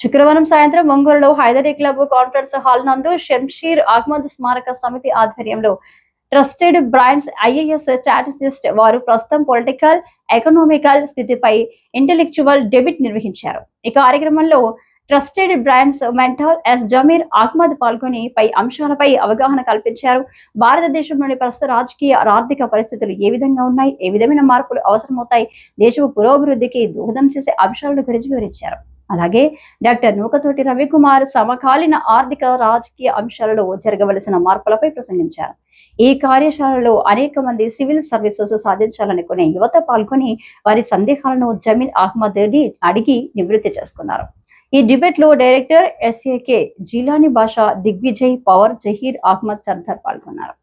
శుక్రవారం సాయంత్రం ఒంగోలులో హైదరీ క్లబ్ కాన్ఫరెన్స్ హాల్ నందు షంషీర్ అహ్మద్ స్మారక సమితి ఆధ్వర్యంలో ట్రస్టెడ్ బ్రాండ్స్ ఐఏఎస్ స్ట్రాటజిస్ట్ వారు ప్రస్తుతం పొలిటికల్, ఎకనామికల్ స్థితిపై ఇంటెలెక్చువల్ డెబిట్ నిర్వహించారు. ఈ కార్యక్రమంలో trusted brands mentor S Zameer Ahmed పాల్గొని పై అంశాలపై అవగాహన కల్పించారు. భారతదేశంలోని ప్రస్తుత రాజకీయ, ఆర్థిక పరిస్థితులు ఏ విధంగా ఉన్నాయి, ఏ విధమైన మార్పులు అవసరమవుతాయి, దేశ పురోభివృద్ధికి దోహదం చేసే అంశాల గురించి వివరించారు. అలాగే డాక్టర్ నూకతోటి రవికుమార్ సమకాలీన ఆర్థిక, రాజకీయ అంశాలలో జరగవలసిన మార్పులపై ప్రసంగించారు. ఈ కార్యశాలలో అనేక మంది సివిల్ సర్వీసెస్ సాధించాలనుకునే యువత పాల్గొని వారి సందేహాలను జమీర్ అహ్మద్ ని అడిగి నివృత్తి చేసుకున్నారు. ఈ డిబేట్ లో డైరెక్టర్ ఎస్ఏకే జీలాని భాషా, దిగ్విజయ్, పవర్, జహీర్ అహ్మద్ సర్దార్ పాల్గొన్నారు.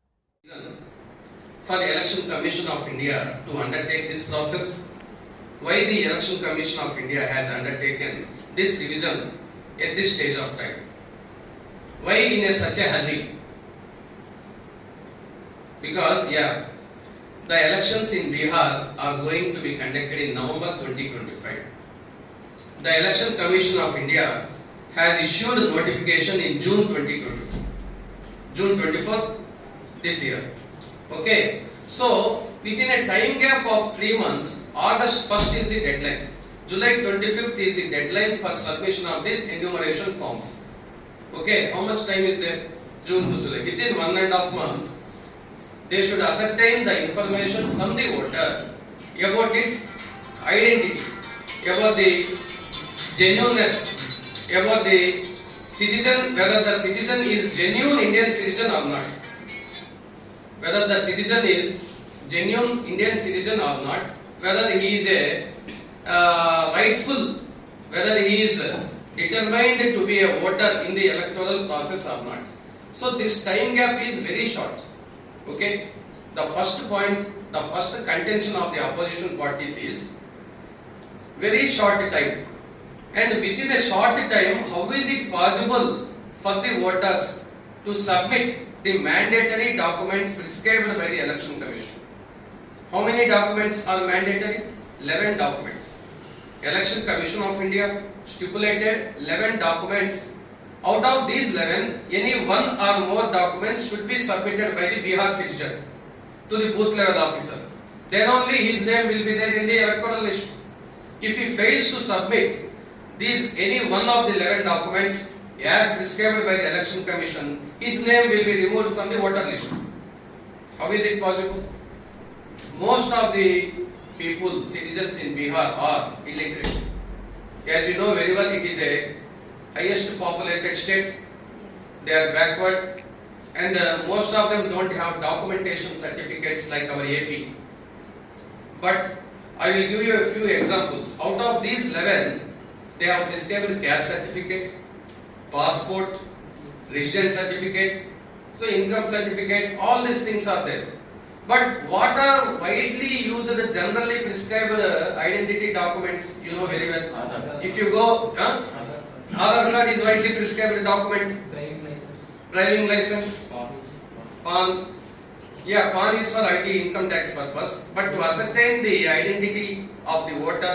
For the Election Commission of India to undertake this process, why the Election Commission of India has undertaken this revision at this stage of time? Why in such a hurry? Because the elections in Bihar are going to be conducted in November 2025. The Election Commission of India has issued a notification in June 2024. June 24th this year. Okay, so within a time gap of 3 months, August 1st is the deadline. July 25th is the deadline for submission of these enumeration forms. Okay, how much time is there? June to July. Within 1.5 months, they should ascertain the information from the voter about its identity, about the genuineness, about the citizen, whether the citizen is genuine Indian citizen or not. Whether the citizen is genuine Indian citizen or not, whether he is a rightful, whether he is determined to be a voter in the electoral process or not. So this time gap is very short. Okay, the first point, the first contention of the opposition parties is very short time, and within a short time, how is it possible for the voters to submit the mandatory documents prescribed by the Election Commission? How many documents are mandatory? 11 documents. Election Commission of India stipulated 11 documents. Out of these 11, any one or more documents should be submitted by the Bihar citizen to the booth level officer. Then only his name will be there in the electoral list. If he fails to submit any one of the 11 documents as prescribed by the Election Commission, his name will be removed from the voter list. How is it possible? Most of the people, citizens in Bihar, are illiterate. As you know very well, it is a highest populated state. They are backward, and most of them don't have documentation certificates like our AP. But I will give you a few examples. Out of these 11, they have prescribed caste certificate, passport, residence certificate, so income certificate, all these things are there. But what are widely used generally prescribed identity documents? You know very well. If you go, Aadhaar card is widely prescribed document. Driving license. PAN. PAN is for ID, income tax purpose. But to ascertain the identity of the voter,